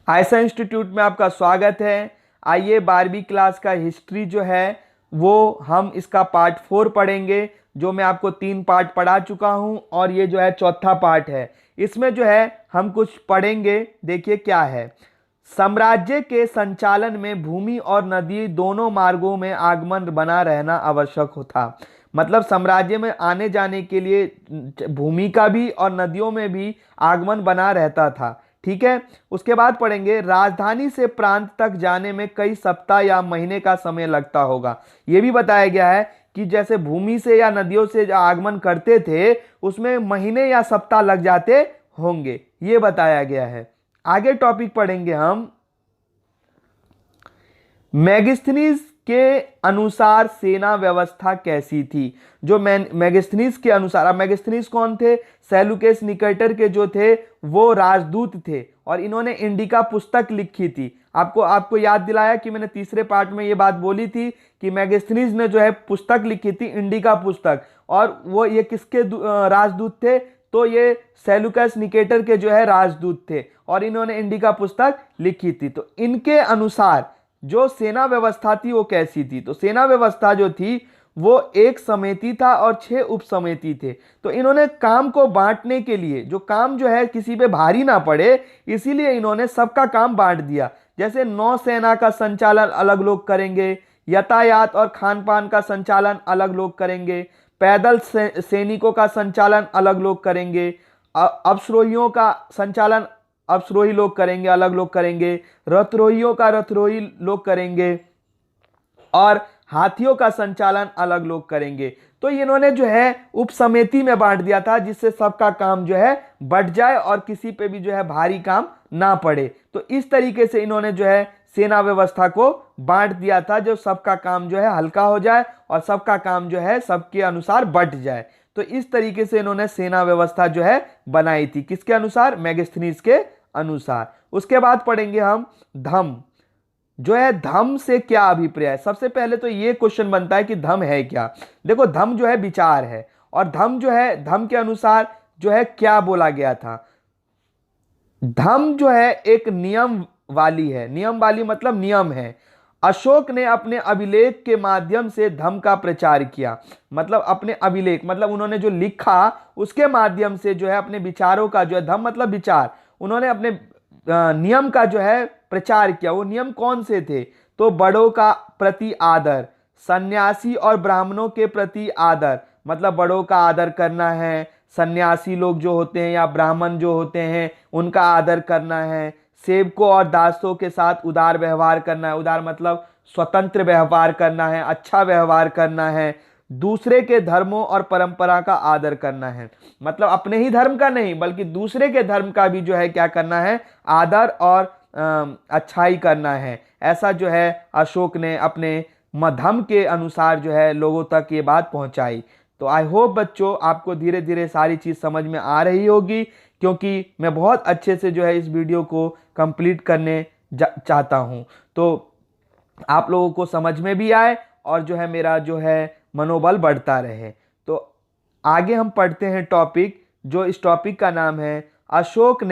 आयसा institute में आपका स्वागत है। आइए 12वीं क्लास का हिस्ट्री जो है वो हम इसका पार्ट 4 पढ़ेंगे। जो मैं आपको 3 पार्ट पढ़ा चुका हूं और ये जो है चौथा पार्ट है। इसमें जो है हम कुछ पढ़ेंगे। देखिए क्या है। साम्राज्य के संचालन में भूमि और नदी दोनों मार्गों में आगमन बना रहना आवश्यक था। मतलब साम्राज्य में आने जाने के लिए भूमि का भी और नदियों में भी आगमन बना रहता था। ठीक है। उसके बाद पढ़ेंगे राजधानी से प्रांत तक जाने में कई सप्ताह या महीने का समय लगता होगा। यह भी बताया गया है कि जैसे भूमि से या नदियों से जो आगमन करते थे उसमें महीने या सप्ताह लग जाते होंगे, यह बताया गया है। आगे टॉपिक पढ़ेंगे हम मेगास्थनीज के अनुसार सेना व्यवस्था कैसी थी। जो मेगास्थनीज के अनुसार, अब मेगास्थनीज कौन थे? सेलुकस निकेटर के जो थे वो राजदूत थे और इन्होंने इंडिका पुस्तक लिखी थी। आपको याद दिलाया कि मैंने तीसरे पार्ट में ये बात बोली थी कि मेगास्थनीज ने जो है पुस्तक लिखी थी, इंडिका पुस्तक। और वो ये किसके राजदूत थे? तो ये सेलुकस निकेटर के जो है राजदूत थे और इन्होंने इंडिका पुस्तक लिखी थी। तो इनके अनुसार जो सेना व्यवस्था थी वो कैसी थी? तो सेना व्यवस्था जो थी वो एक समिति था और 6 उप समिति थे। तो इन्होंने काम को बांटने के लिए, जो काम जो है किसी पे भारी ना पड़े, इसीलिए इन्होंने सबका काम बांट दिया। जैसे नौसेना का संचालन अलग लोग करेंगे, यातायात और खान पान का संचालन अलग लोग करेंगे, पैदल सैनिकों का संचालन अलग लोग करेंगे, अश्वरोहियों का संचालन अश्वरोही लोग करेंगे, अलग लोग करेंगे, रथरोहियों का रथरोही लोग करेंगे और हाथियों का संचालन अलग लोग करेंगे। तो इन्होंने जो है उप समिति में बांट दिया था जिससे सबका काम जो है बढ़ जाए और किसी पे भी जो है भारी काम ना पड़े। तो इस तरीके से इन्होंने जो है सेना व्यवस्था को बांट दिया था, जो सबका काम जो है हल्का हो जाए और सबका काम जो है सबके अनुसार बढ़ जाए। तो इस तरीके से इन्होंने सेना व्यवस्था जो है बनाई थी। किसके अनुसार? मेगास्थनीज के अनुसार। उसके बाद पढ़ेंगे हम धम्म। जो है धम्म से क्या अभिप्राय है? सबसे पहले तो ये क्वेश्चन बनता है कि धम्म है क्या। देखो धम्म जो है विचार है और धम्म जो है धम्म के अनुसार जो है क्या बोला गया था। धम्म जो है एक नियम वाली है। नियम वाली मतलब नियम है। अशोक ने अपने अभिलेख के माध्यम से धम्म का प्रचार किया। मतलब अपने अभिलेख मतलब उन्होंने जो लिखा उसके माध्यम से जो है अपने विचारों का जो है, धम्म मतलब विचार, उन्होंने अपने नियम का जो है प्रचार किया। वो नियम कौन से थे? तो बड़ों का प्रति आदर, सन्यासी और ब्राह्मणों के प्रति आदर, मतलब बड़ों का आदर करना है, सन्यासी लोग जो होते हैं या ब्राह्मण जो होते हैं उनका आदर करना है, सेवकों और दासों के साथ उदार व्यवहार करना है। उदार मतलब स्वतंत्र व्यवहार करना है, अच्छा व्यवहार करना है, दूसरे के धर्मों और परंपरा का आदर करना है। मतलब अपने ही धर्म का नहीं बल्कि दूसरे के धर्म का भी जो है क्या करना है? आदर और अच्छाई करना है। ऐसा जो है अशोक ने अपने धम्म के अनुसार जो है लोगों तक ये बात पहुंचाई। तो आई होप बच्चों आपको धीरे धीरे सारी चीज समझ में आ रही होगी, क्योंकि मैं बहुत अच्छे से जो है इस वीडियो को कंप्लीट करने चाहता हूं। तो आप लोगों को समझ में भी आए और जो है मेरा जो है मनोबल बढ़ता रहे। तो आगे हम पढ़ते हैं टॉपिक। जो इस टॉपिक का नाम है अशोक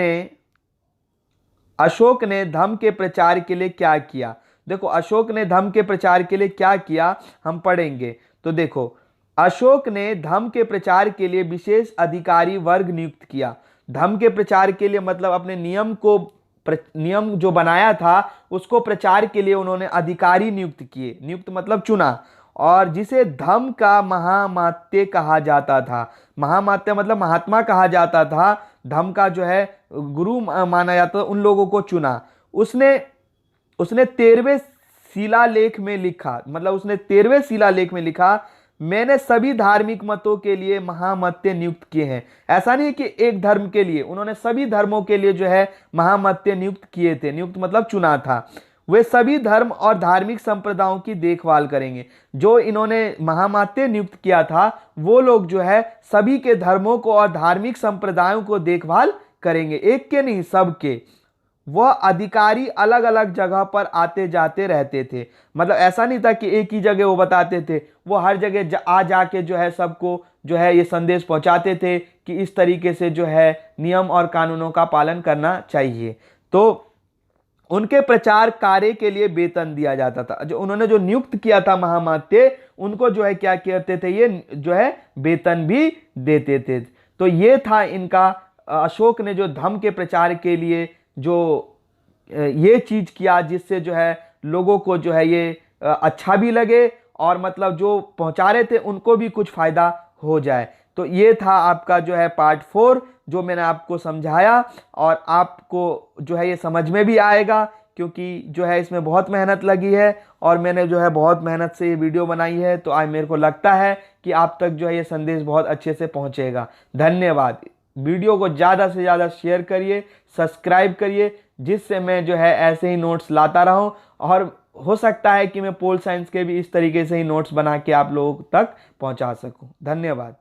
ने धम्म के प्रचार के लिए क्या किया। देखो अशोक ने धम्म के प्रचार के लिए क्या किया हम पढ़ेंगे। तो देखो अशोक ने धम्म के प्रचार के लिए विशेष अधिकारी वर्ग नियुक्त किया। धम्म के प्रचार के लिए मतलब अपने नियम जो बनाया था उसको प्रचार के लिए उन्होंने अधिकारी नियुक्त किए। नियुक्त मतलब चुना। और जिसे धम्म का महामात्य कहा जाता था। महामात्य मतलब महात्मा कहा जाता था। धम्म का जो है गुरु माना जाता था, उन लोगों को चुना। उसने 13वें शिलालेख में लिखा, मतलब उसने 13वें शिलालेख में लिखा, मैंने सभी धार्मिक मतों के लिए महामत्य नियुक्त किए हैं। ऐसा नहीं कि एक धर्म के लिए, उन्होंने सभी धर्मों के लिए जो है महामत्य नियुक्त किए थे। नियुक्त मतलब चुना था। वे सभी धर्म और धार्मिक संप्रदायों की देखभाल करेंगे। जो इन्होंने महामत्य नियुक्त किया था वो लोग जो है सभी के धर्मों को और धार्मिक संप्रदायों को देखभाल करेंगे, एक के नहीं सबके। वह अधिकारी अलग अलग जगह पर आते जाते रहते थे। मतलब ऐसा नहीं था कि एक ही जगह वो बताते थे, वो हर जगह आ जाके जो है सबको जो है ये संदेश पहुंचाते थे कि इस तरीके से जो है नियम और कानूनों का पालन करना चाहिए। तो उनके प्रचार कार्य के लिए वेतन दिया जाता था। जो उन्होंने जो नियुक्त किया था महामात्य, उनको जो है क्या करते थे, ये जो है वेतन भी देते थे। तो ये था इनका, अशोक ने जो धम्म के प्रचार के लिए जो ये चीज किया, जिससे जो है लोगों को जो है ये अच्छा भी लगे, और मतलब जो पहुंचा रहे थे उनको भी कुछ फायदा हो जाए। तो ये था आपका जो है पार्ट 4 जो मैंने आपको समझाया, और आपको जो है ये समझ में भी आएगा, क्योंकि जो है इसमें बहुत मेहनत लगी है, और मैंने जो है बहुत मेहनत से ये वीडियो बनाई है। तो आज मेरे को लगता है कि आप तक जो है ये संदेश बहुत अच्छे से पहुंचेगा। धन्यवाद। वीडियो को ज़्यादा से ज़्यादा शेयर करिए, सब्सक्राइब करिए, जिससे मैं जो है ऐसे ही नोट्स लाता रहूं, और हो सकता है कि मैं पोल साइंस के भी इस तरीके से ही नोट्स बना के आप लोगों तक पहुंचा सकूं। धन्यवाद।